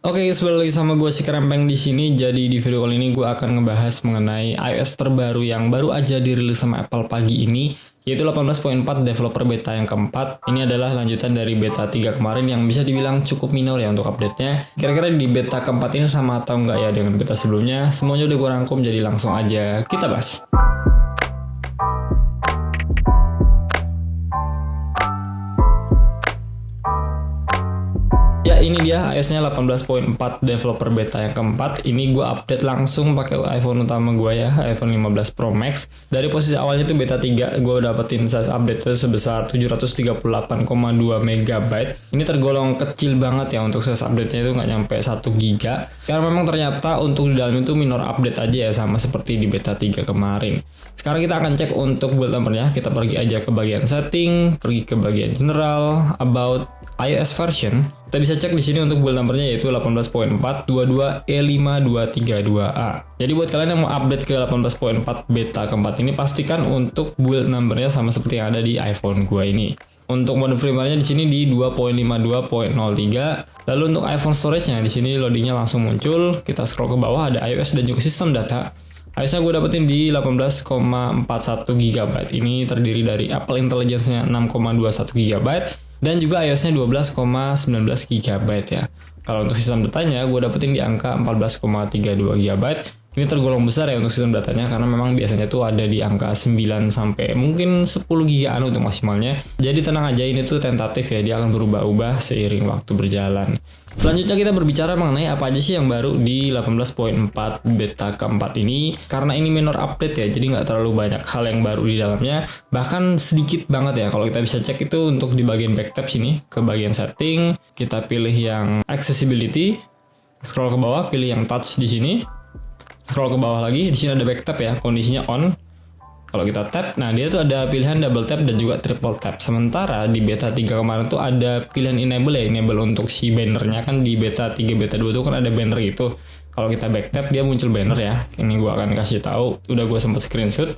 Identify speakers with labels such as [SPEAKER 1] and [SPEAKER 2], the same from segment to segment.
[SPEAKER 1] Oke, kembali lagi sama gue si Kerempeng di sini. Jadi di video kali ini gue akan ngebahas mengenai iOS terbaru yang baru aja dirilis sama Apple pagi ini, yaitu 18.4 developer beta yang keempat. Ini adalah lanjutan dari beta 3 kemarin yang bisa dibilang cukup minor ya untuk update-nya. Kira-kira di beta keempat ini sama atau enggak ya dengan beta sebelumnya? Semuanya udah gue rangkum, jadi langsung aja kita bahas. Ya, ini dia iOS-nya 18.4 developer beta yang keempat. Ini gue update langsung pakai iPhone utama gue ya, iPhone 15 Pro Max. Dari posisi awalnya tuh beta 3, gue dapetin size update itu sebesar 738,2 MB. Ini tergolong kecil banget ya untuk size update-nya, itu nggak nyampe 1 GB. Karena memang ternyata untuk di dalam itu minor update aja ya, sama seperti di beta 3 kemarin. Sekarang kita akan cek untuk build number-nya. Kita pergi aja ke bagian setting, pergi ke bagian general, about iOS version. Kita bisa cek di sini untuk build number-nya yaitu 18.422E5232A. Jadi buat kalian yang mau update ke 18.4 beta keempat ini, pastikan untuk build number-nya sama seperti yang ada di iPhone gua ini. Untuk mode firmware-nya di sini di 2.52.03. Lalu untuk iPhone storage-nya di sini loading-nya langsung muncul. Kita scroll ke bawah, ada iOS dan juga sistem data. iOS-nya gue dapetin di 18,41 GB. Ini terdiri dari Apple Intelligence-nya 6,21 GB. Dan juga iOS-nya 12,19 GB ya. Kalau untuk sistem datanya, gue dapetin di angka 14,32 GB. Ini tergolong besar ya untuk sistem datanya, karena memang biasanya tuh ada di angka 9 sampai mungkin 10 GB untuk maksimalnya. Jadi tenang aja, ini tuh tentatif ya, dia akan berubah-ubah seiring waktu berjalan. Selanjutnya kita berbicara mengenai apa aja sih yang baru di 18.4 beta keempat ini. Karena ini minor update ya, jadi nggak terlalu banyak hal yang baru di dalamnya. Bahkan sedikit banget ya, kalau kita bisa cek itu untuk di bagian backtab sini, ke bagian setting, kita pilih yang accessibility, scroll ke bawah, pilih yang touch di sini. Scroll ke bawah lagi, di sini ada backtap ya, kondisinya on. Kalau kita tap, nah dia tuh ada pilihan double tap dan juga triple tap. Sementara di beta 3 kemarin tuh ada pilihan enable ya, enable untuk si bannernya. Kan di beta 3, beta 2 tuh kan ada banner gitu. Kalau kita back tap dia muncul banner ya. Ini gua akan kasih tahu, udah gua sempat screenshot.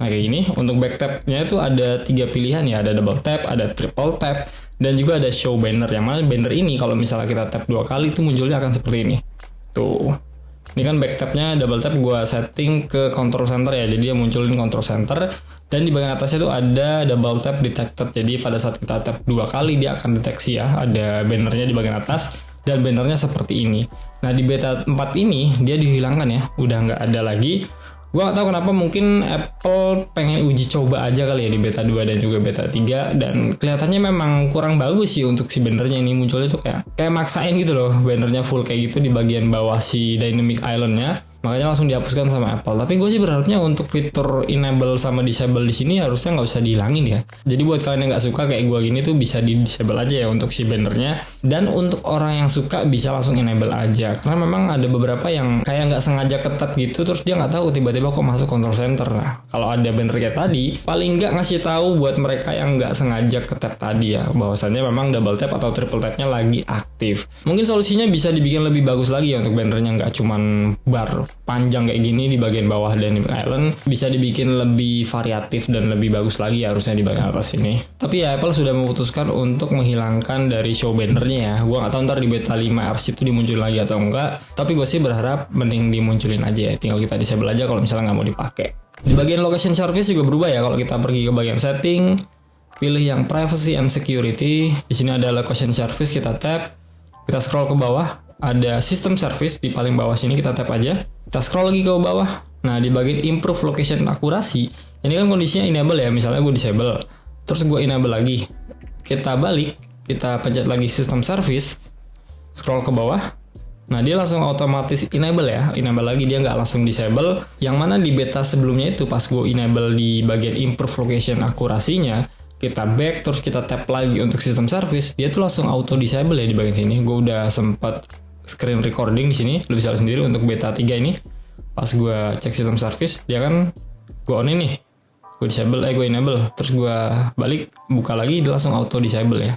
[SPEAKER 1] Nah kayak gini, untuk back tapnya itu ada 3 pilihan ya, ada double tap, ada triple tap, dan juga ada show banner. Yang mana banner ini kalau misalnya kita tap 2 kali itu munculnya akan seperti ini. Tuh. Ini kan backtapnya double tap gue setting ke control center ya, jadi dia munculin control center. Dan di bagian atasnya tuh ada double tap detected, jadi pada saat kita tap 2 kali dia akan deteksi ya, ada bannernya di bagian atas dan bannernya seperti ini. Nah di beta 4 ini dia dihilangkan ya, udah nggak ada lagi. Gue gak tahu kenapa, mungkin Apple pengen uji coba aja kali ya di beta 2 dan juga beta 3. Dan kelihatannya memang kurang bagus sih untuk si bannernya ini munculnya tuh kayak maksain gitu loh, bannernya full kayak gitu di bagian bawah si Dynamic Island-nya. Makanya langsung dihapuskan sama Apple. Tapi gue sih berharapnya untuk fitur enable sama disable di sini harusnya nggak usah dihilangin ya. Jadi buat kalian yang nggak suka kayak gue gini tuh bisa di disable aja ya untuk si bannernya. Dan untuk orang yang suka bisa langsung enable aja. Karena memang ada beberapa yang kayak nggak sengaja ketap gitu, terus dia nggak tahu tiba-tiba kok masuk control center. Nah kalau ada banner kayak tadi, paling nggak ngasih tahu buat mereka yang nggak sengaja ketap tadi ya, bahwasannya memang double tap atau triple tapnya lagi aktif. Mungkin solusinya bisa dibikin lebih bagus lagi ya untuk bannernya, nggak cuman bar panjang kayak gini di bagian bawah Dynamic Island, bisa dibikin lebih variatif dan lebih bagus lagi ya harusnya di bagian atas ini. Tapi ya Apple sudah memutuskan untuk menghilangkan dari show bannernya ya. Gue nggak tahu ntar di beta 5 RC itu dimuncul lagi atau enggak, tapi gue sih berharap mending dimunculin aja ya, tinggal kita disable aja kalau misalnya nggak mau dipakai. Di bagian location service juga berubah ya. Kalau kita pergi ke bagian setting, pilih yang privacy and security, di sini ada location service, kita tap, kita scroll ke bawah, ada system service di paling bawah sini, kita tap aja. Kita scroll lagi ke bawah. Nah, di bagian improve location akurasi, ini kan kondisinya enable ya, misalnya gue disable. Terus gue enable lagi. Kita balik, kita pencet lagi system service, scroll ke bawah. Nah, dia langsung otomatis enable ya. Enable lagi, dia nggak langsung disable. Yang mana di beta sebelumnya itu pas gue enable di bagian improve location akurasinya, kita back, terus kita tap lagi untuk system service, dia tuh langsung auto disable ya di bagian sini. Gue udah sempat screen recording di sini, lu bisa lihat sendiri untuk beta 3 ini. Pas gue cek system service, dia kan gue on ini, gue disable, gue enable, terus gue balik buka lagi, dia langsung auto disable ya,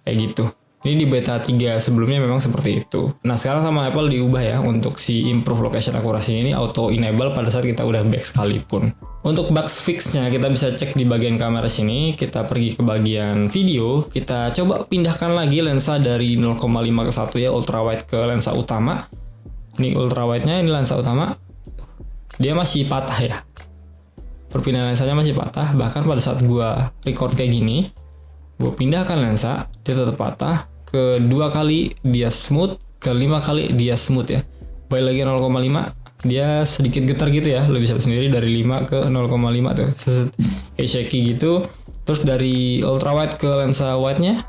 [SPEAKER 1] kayak gitu. Ini di beta 3 sebelumnya memang seperti itu. Nah sekarang sama Apple diubah ya untuk si improve location accuracy ini auto enable pada saat kita udah back sekalipun. Untuk bug fixnya kita bisa cek di bagian kamera sini. Kita pergi ke bagian video. Kita coba pindahkan lagi lensa dari 0,5 ke 1 ya, ultrawide ke lensa utama. Ini ultrawide-nya, ini lensa utama. Dia masih patah ya. Perpindahan lensanya masih patah. Bahkan pada saat gua record kayak gini, gua pindahkan lensa, dia tetap patah. Kedua kali dia smooth, kelima kali dia smooth ya. Balik lagi 0,5, dia sedikit getar gitu ya. Lo bisa lihat sendiri dari 5 ke 0,5 tuh. Kayak shaky gitu. Terus dari ultrawide ke lensa wide-nya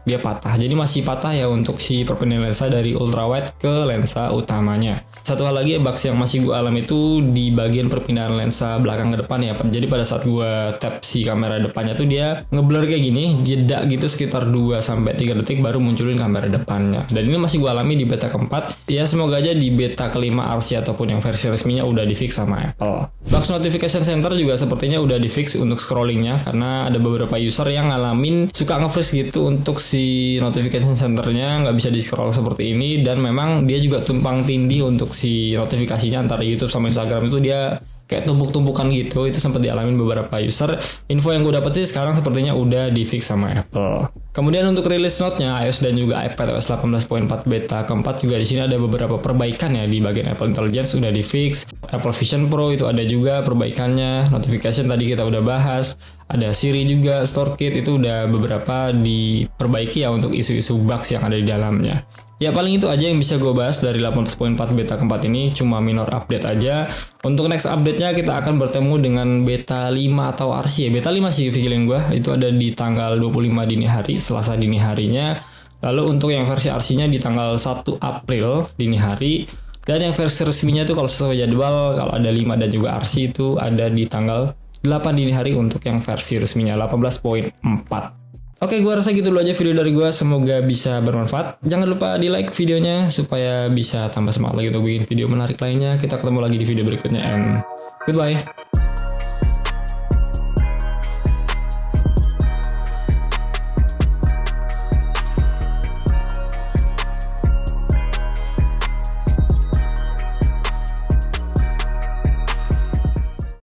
[SPEAKER 1] dia patah. Jadi masih patah ya untuk si perpindahan lensa dari ultrawide ke lensa utamanya. Satu hal lagi bugs yang masih gue alami itu di bagian perpindahan lensa belakang ke depan ya. Jadi pada saat gue tap si kamera depannya tuh dia ngeblur kayak gini, jeda gitu sekitar 2-3 detik baru munculin kamera depannya. Dan ini masih gue alami di beta keempat. Ya semoga aja di beta kelima RC ataupun yang versi resminya udah di fix sama Apple. Bugs notification center juga sepertinya udah di fix untuk scrollingnya, karena ada beberapa user yang ngalamin suka nge-freeze gitu untuk si notification centernya nggak bisa di scroll seperti ini. Dan memang dia juga tumpang tindih untuk si notifikasinya antara YouTube sama Instagram itu dia kayak tumpuk-tumpukan gitu. Itu sempat dialamin beberapa user. Info yang gue dapet sih sekarang sepertinya udah di fix sama Apple. Kemudian untuk release note-nya iOS dan juga iPadOS 18.4 beta keempat juga di sini ada beberapa perbaikan ya. Di bagian Apple Intelligence udah di fix. Apple Vision Pro itu ada juga perbaikannya. Notification tadi kita udah bahas. Ada Siri juga, StoreKit itu udah beberapa diperbaiki ya untuk isu-isu bugs yang ada di dalamnya. Ya paling itu aja yang bisa gue bahas dari 18.4 beta keempat ini, cuma minor update aja. Untuk next update-nya kita akan bertemu dengan beta 5 atau RC ya. Beta 5 sih feeling gue, itu ada di tanggal 25 dini hari, Selasa dini harinya. Lalu untuk yang versi RC-nya di tanggal 1 April dini hari. Dan yang versi resminya itu kalau sesuai jadwal, kalau ada 5 dan juga RC itu ada di tanggal 8 dini hari untuk yang versi resminya 18.4. Oke, gue rasa gitu dulu aja video dari gue. Semoga bisa bermanfaat. Jangan lupa di like videonya supaya bisa tambah semangat lagi untuk bikin video menarik lainnya. Kita ketemu lagi di video berikutnya and goodbye.